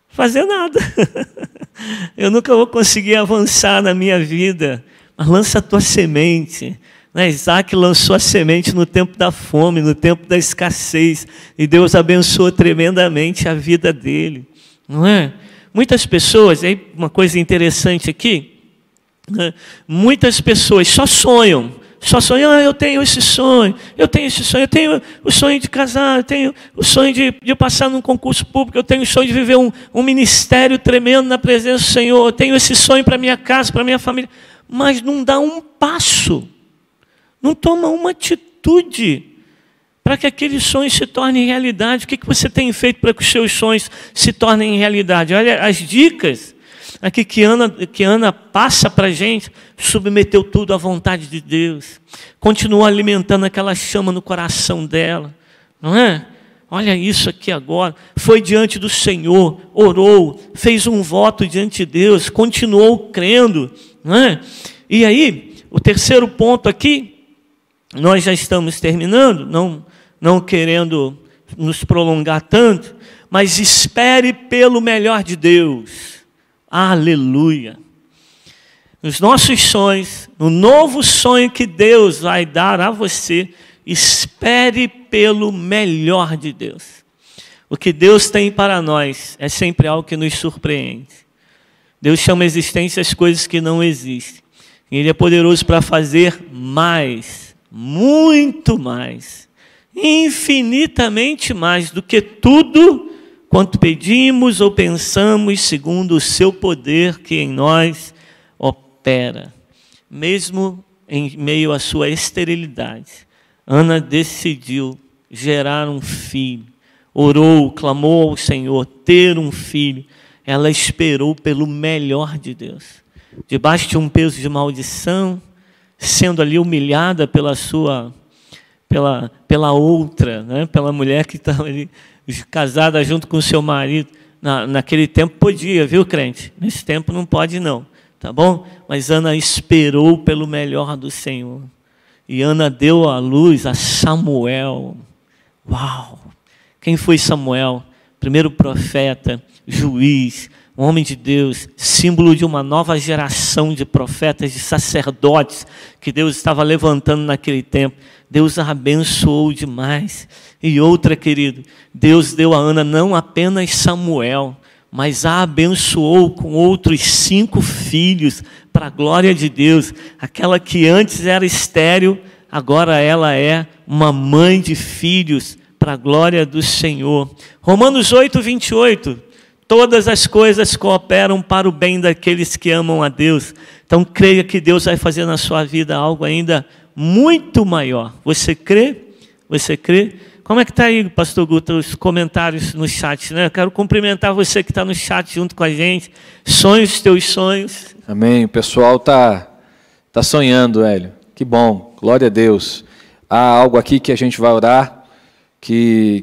fazer nada. Eu nunca vou conseguir avançar na minha vida. Mas lança a tua semente. Né? Isaac lançou a semente no tempo da fome, no tempo da escassez. E Deus abençoou tremendamente a vida dele. Não é? Muitas pessoas, aí uma coisa interessante aqui, né? Muitas pessoas só sonham, eu tenho esse sonho, eu tenho o sonho de casar, eu tenho o sonho de passar num concurso público, eu tenho o sonho de viver um ministério tremendo na presença do Senhor, eu tenho esse sonho para minha casa, para minha família, mas não dá um passo, não toma uma atitude para que aqueles sonhos se tornem realidade. O que você tem feito para que os seus sonhos se tornem realidade? Olha as dicas aqui que Ana passa para a gente. Submeteu tudo à vontade de Deus, continuou alimentando aquela chama no coração dela, não é? Olha isso aqui agora, foi diante do Senhor, orou, fez um voto diante de Deus, continuou crendo, não é? E aí, o terceiro ponto aqui, nós já estamos terminando, não querendo nos prolongar tanto, mas espere pelo melhor de Deus. Aleluia. Nos nossos sonhos, no novo sonho que Deus vai dar a você, espere pelo melhor de Deus. O que Deus tem para nós é sempre algo que nos surpreende. Deus chama a existência as coisas que não existem. E Ele é poderoso para fazer mais, muito mais, infinitamente mais do que tudo quanto pedimos ou pensamos, segundo o seu poder que em nós opera. Mesmo em meio à sua esterilidade, Ana decidiu gerar um filho, orou, clamou ao Senhor, ter um filho. Ela esperou pelo melhor de Deus. Debaixo de um peso de maldição, sendo ali humilhada pela outra, né? Pela mulher que estava ali casada junto com o seu marido. Naquele tempo podia, viu, crente? Nesse tempo não pode não, tá bom? Mas Ana esperou pelo melhor do Senhor. E Ana deu à luz a Samuel. Uau! Quem foi Samuel? Primeiro profeta, juiz, um homem de Deus, símbolo de uma nova geração de profetas, de sacerdotes que Deus estava levantando naquele tempo. Deus a abençoou demais. E outra, querido, Deus deu a Ana não apenas Samuel, mas a abençoou com outros 5 filhos, para a glória de Deus. Aquela que antes era estéril, agora ela é uma mãe de filhos, para a glória do Senhor. Romanos 8, 28. Todas as coisas cooperam para o bem daqueles que amam a Deus. Então creia que Deus vai fazer na sua vida algo ainda muito maior. Você crê? Você crê? Como é que está aí, pastor Guto, os comentários no chat, né? Eu quero cumprimentar você que está no chat junto com a gente. Sonhos, teus sonhos. Amém. O pessoal tá sonhando, Hélio. Que bom. Glória a Deus. Há algo aqui que a gente vai orar, que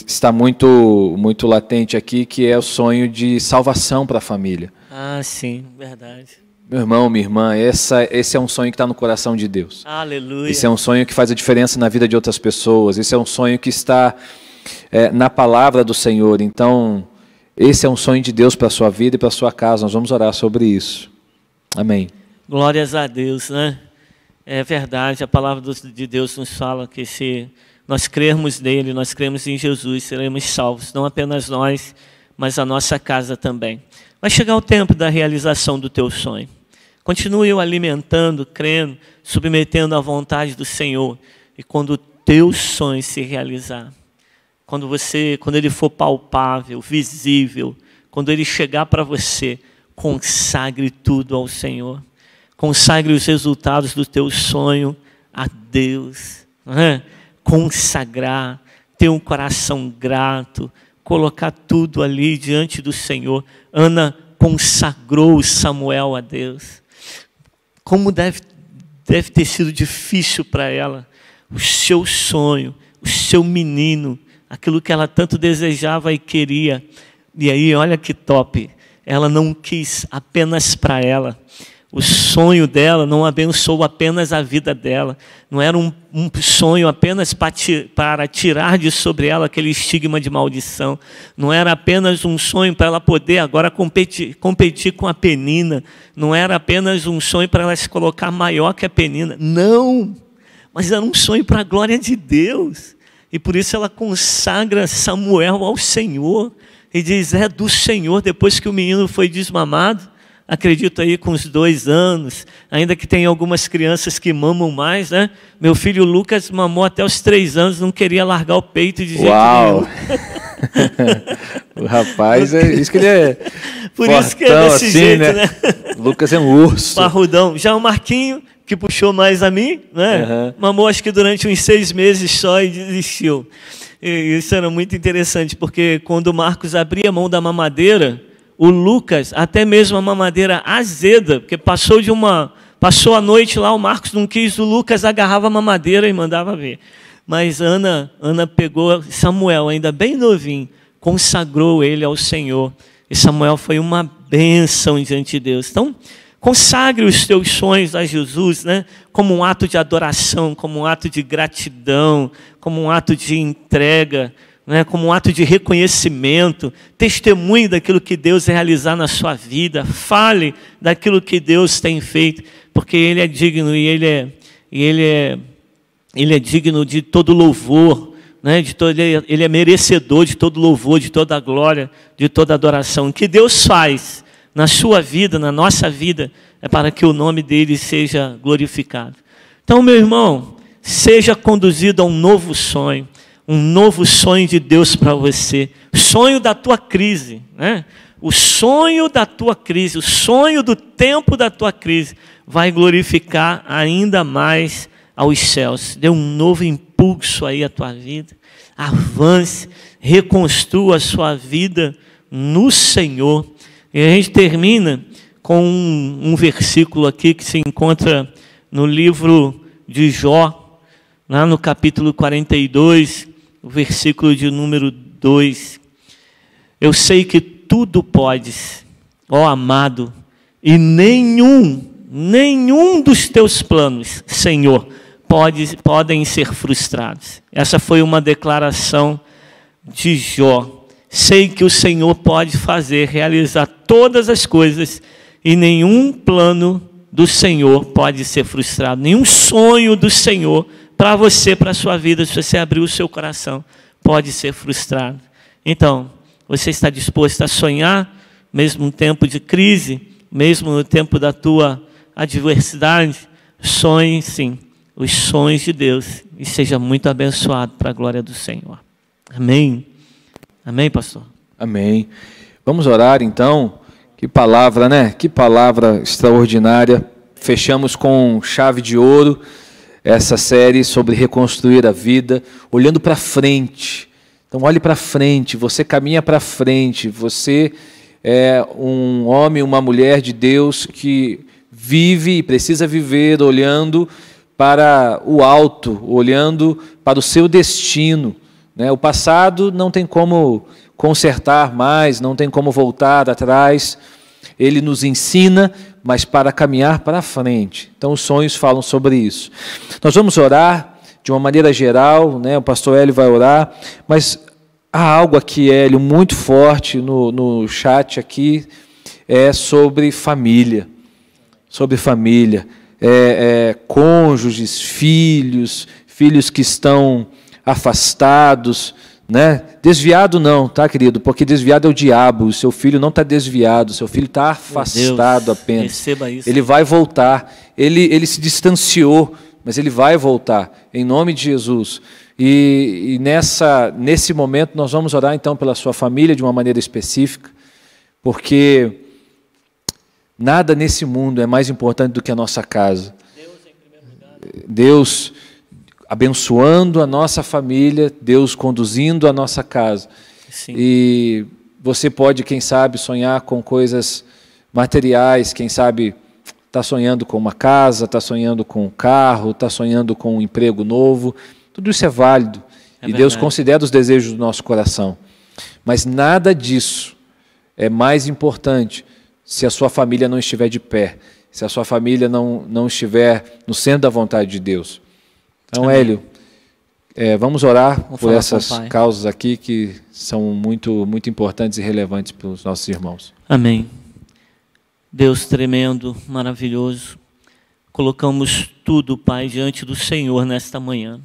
está muito latente aqui, que é o sonho de salvação para a família. Ah, sim, verdade. Meu irmão, minha irmã, esse é um sonho que está no coração de Deus. Aleluia. Esse é um sonho que faz a diferença na vida de outras pessoas. Esse é um sonho que está na palavra do Senhor. Então, esse é um sonho de Deus para a sua vida e para a sua casa. Nós vamos orar sobre isso. Amém. Glórias a Deus, né? É verdade, a palavra de Deus nos fala que se nós crermos nele, nós cremos em Jesus, seremos salvos. Não apenas nós, mas a nossa casa também. Vai chegar o tempo da realização do teu sonho. Continue o alimentando, crendo, submetendo à vontade do Senhor. E quando o teu sonho se realizar, quando ele for palpável, visível, quando ele chegar para você, consagre tudo ao Senhor. Consagre os resultados do teu sonho a Deus. Consagrar, ter um coração grato, colocar tudo ali diante do Senhor. Ana consagrou Samuel a Deus. Como deve ter sido difícil para ela o seu sonho, o seu menino, aquilo que ela tanto desejava e queria. E aí, olha que top, ela não quis apenas para ela. O sonho dela não abençoou apenas a vida dela. Não era um sonho apenas para tirar de sobre ela aquele estigma de maldição. Não era apenas um sonho para ela poder agora competir com a Penina. Não era apenas um sonho para ela se colocar maior que a Penina. Não! Mas era um sonho para a glória de Deus. E por isso ela consagra Samuel ao Senhor. E diz, é do Senhor, depois que o menino foi desmamado. Acredito aí com uns 2 anos, ainda que tem algumas crianças que mamam mais, né? Meu filho Lucas mamou até os 3 anos, não queria largar o peito de jeito nenhum. O rapaz, é isso que ele é. Por fortão, isso que é desse assim, jeito, né? Lucas é um urso. Parrudão. Já o Marquinho, que puxou mais a mim, né? Uhum. Mamou acho que durante uns 6 meses só e desistiu. E isso era muito interessante, porque quando o Marcos abria a mão da mamadeira, o Lucas, até mesmo a mamadeira azeda, porque passou a noite lá, o Marcos não quis, o Lucas agarrava a mamadeira e mandava ver. Mas Ana pegou Samuel, ainda bem novinho, consagrou ele ao Senhor. E Samuel foi uma bênção diante de Deus. Então, consagre os teus sonhos a Jesus, né? Como um ato de adoração, como um ato de gratidão, como um ato de entrega, né, como um ato de reconhecimento. Testemunhe daquilo que Deus realizar na sua vida, fale daquilo que Deus tem feito, porque Ele é digno e Ele é digno de todo louvor, né, Ele é merecedor de todo louvor, de toda glória, de toda adoração. O que Deus faz na sua vida, na nossa vida, é para que o nome dEle seja glorificado. Então, meu irmão, seja conduzido a um novo sonho de Deus para você. Sonho da tua crise, né? O sonho da tua crise, o sonho do tempo da tua crise vai glorificar ainda mais aos céus. Dê um novo impulso aí à tua vida. Avance, reconstrua a sua vida no Senhor. E a gente termina com um versículo aqui que se encontra no livro de Jó, lá no capítulo 42, o versículo de número 2. Eu sei que tudo podes, ó amado, e nenhum dos teus planos, Senhor, podem ser frustrados. Essa foi uma declaração de Jó. Sei que o Senhor pode realizar todas as coisas, e nenhum plano do Senhor pode ser frustrado. Nenhum sonho do Senhor para você, para a sua vida, se você abrir o seu coração, pode ser frustrado. Então, você está disposto a sonhar, mesmo no tempo de crise, mesmo no tempo da tua adversidade? Sonhe sim os sonhos de Deus e seja muito abençoado para a glória do Senhor. Amém. Amém, pastor? Amém. Vamos orar então. Que palavra, né? Que palavra extraordinária. Fechamos com chave de ouro essa série sobre reconstruir a vida, olhando para frente. Então, olhe para frente, você caminha para frente, você é um homem, uma mulher de Deus que vive e precisa viver olhando para o alto, olhando para o seu destino. O passado não tem como consertar mais, não tem como voltar atrás. Ele nos ensina, mas para caminhar para frente. Então, os sonhos falam sobre isso. Nós vamos orar de uma maneira geral, o pastor Hélio vai orar, mas há algo aqui, Hélio, muito forte no chat aqui, é sobre família. Sobre família. Cônjuges, filhos que estão afastados, Desviado não, tá, querido? Porque desviado é o diabo. O seu filho não está desviado, o seu filho está afastado apenas. Receba isso. Ele vai voltar. Ele se distanciou, mas ele vai voltar, em nome de Jesus. E nesse momento nós vamos orar então pela sua família de uma maneira específica, porque nada nesse mundo é mais importante do que a nossa casa. Deus em primeiro lugar. Deus abençoando a nossa família, Deus conduzindo a nossa casa. Sim. E você pode, quem sabe, sonhar com coisas materiais, quem sabe está sonhando com uma casa, está sonhando com um carro, está sonhando com um emprego novo. Tudo isso é válido. E Deus considera os desejos do nosso coração. Mas nada disso é mais importante se a sua família não estiver de pé, se a sua família não estiver no centro da vontade de Deus. Então, amém. Hélio, vamos orar por essas causas aqui que são muito, muito importantes e relevantes para os nossos irmãos. Amém. Deus tremendo, maravilhoso, colocamos tudo, Pai, diante do Senhor nesta manhã.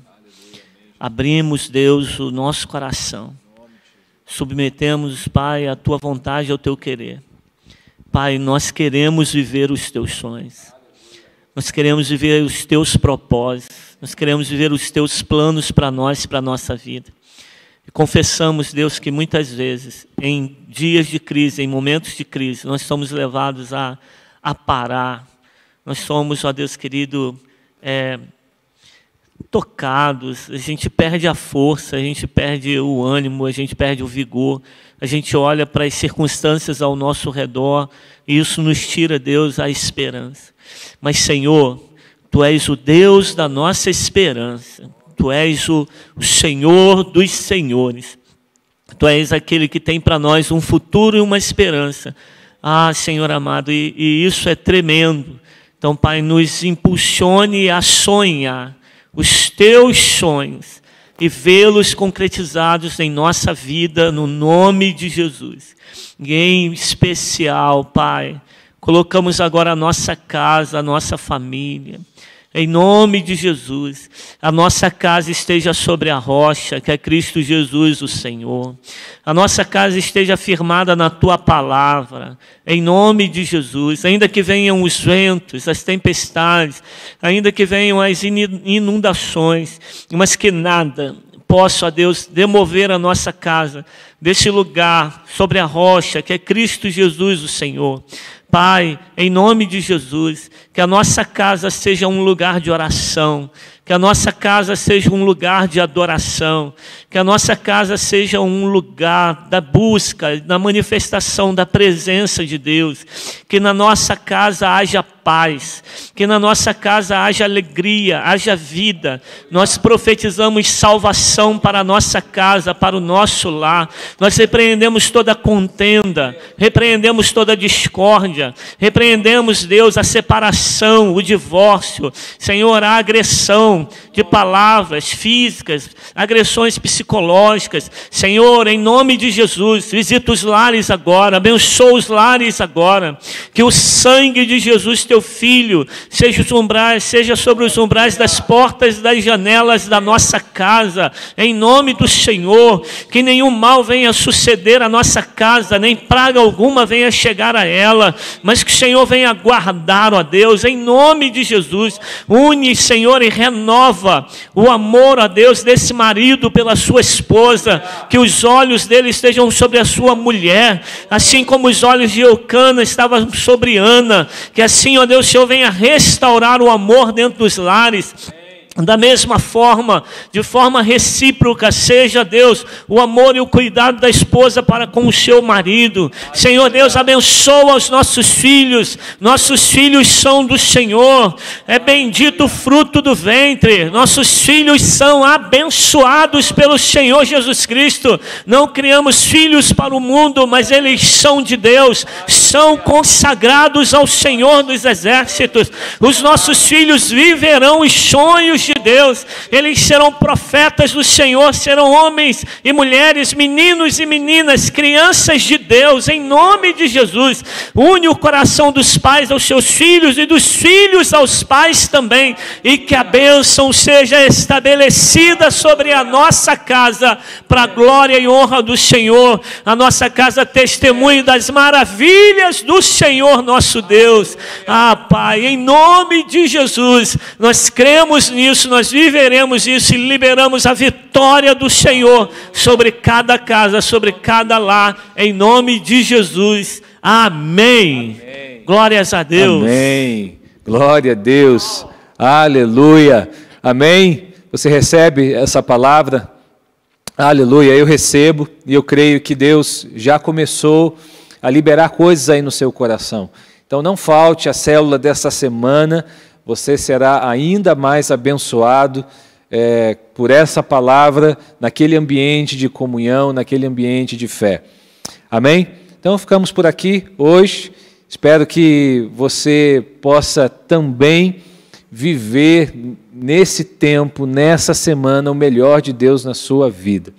Abrimos, Deus, o nosso coração. Submetemos, Pai, a Tua vontade ao Teu querer. Pai, nós queremos viver os Teus sonhos. Nós queremos viver os Teus propósitos. Nós queremos viver os Teus planos para nós, para a nossa vida. E confessamos, Deus, que muitas vezes, em dias de crise, em momentos de crise, nós somos levados a parar. Nós somos, ó Deus querido, tocados. A gente perde a força, a gente perde o ânimo, a gente perde o vigor. A gente olha para as circunstâncias ao nosso redor e isso nos tira, Deus, a esperança. Mas, Senhor, Tu és o Deus da nossa esperança. Tu és o Senhor dos senhores. Tu és aquele que tem para nós um futuro e uma esperança. Ah, Senhor amado, e isso é tremendo. Então, Pai, nos impulsione a sonhar os Teus sonhos e vê-los concretizados em nossa vida, no nome de Jesus. E em especial, Pai, colocamos agora a nossa casa, a nossa família. Em nome de Jesus, a nossa casa esteja sobre a rocha, que é Cristo Jesus, o Senhor. A nossa casa esteja firmada na Tua palavra, em nome de Jesus. Ainda que venham os ventos, as tempestades, ainda que venham as inundações, mas que nada possa, ó Deus, demover a nossa casa desse lugar, sobre a rocha, que é Cristo Jesus, o Senhor. Pai, em nome de Jesus, que a nossa casa seja um lugar de oração, que a nossa casa seja um lugar de adoração, que a nossa casa seja um lugar da busca, da manifestação da presença de Deus, que na nossa casa haja paz, que na nossa casa haja alegria, haja vida. Nós profetizamos salvação para a nossa casa, para o nosso lar. Nós repreendemos toda contenda, repreendemos toda discórdia, repreendemos, Deus, a separação, o divórcio, Senhor, a agressão de palavras físicas, agressões psicológicas. Senhor, em nome de Jesus, visita os lares agora, abençoa os lares agora, que o sangue de Jesus, teu Filho, seja sobre os umbrais das portas, das janelas da nossa casa, em nome do Senhor, que nenhum mal venha suceder à nossa casa, nem praga alguma venha chegar a ela, mas que o Senhor venha guardar, ó Deus, em nome de Jesus. Une, Senhor, e renova o amor, ó Deus, desse marido pela sua esposa, que os olhos dele estejam sobre a sua mulher, assim como os olhos de Eucana estavam sobre Ana, que assim, ó Deus, o Senhor venha restaurar o amor dentro dos lares. Da mesma forma, de forma recíproca, seja, Deus, o amor e o cuidado da esposa para com o seu marido. Senhor Deus, abençoa os nossos filhos são do Senhor, é bendito o fruto do ventre, nossos filhos são abençoados pelo Senhor Jesus Cristo. Não criamos filhos para o mundo, mas eles são de Deus, são consagrados ao Senhor dos exércitos. Os nossos filhos viverão os sonhos de Deus, eles serão profetas do Senhor, serão homens e mulheres, meninos e meninas, crianças de Deus, em nome de Jesus. Une o coração dos pais aos seus filhos e dos filhos aos pais também, e que a bênção seja estabelecida sobre a nossa casa, para a glória e honra do Senhor. A nossa casa testemunhe das maravilhas do Senhor nosso Deus. Pai, em nome de Jesus, nós cremos nisso, nós viveremos isso e liberamos a vitória do Senhor sobre cada casa, sobre cada lar, em nome de Jesus. Amém. Amém. Glórias a Deus. Amém. Glória a Deus. Aleluia. Amém. Você recebe essa palavra? Aleluia. Eu recebo e eu creio que Deus já começou a liberar coisas aí no seu coração. Então não falte a célula dessa semana. Você será ainda mais abençoado por essa palavra, naquele ambiente de comunhão, naquele ambiente de fé. Amém? Então ficamos por aqui hoje. Espero que você possa também viver nesse tempo, nessa semana, o melhor de Deus na sua vida.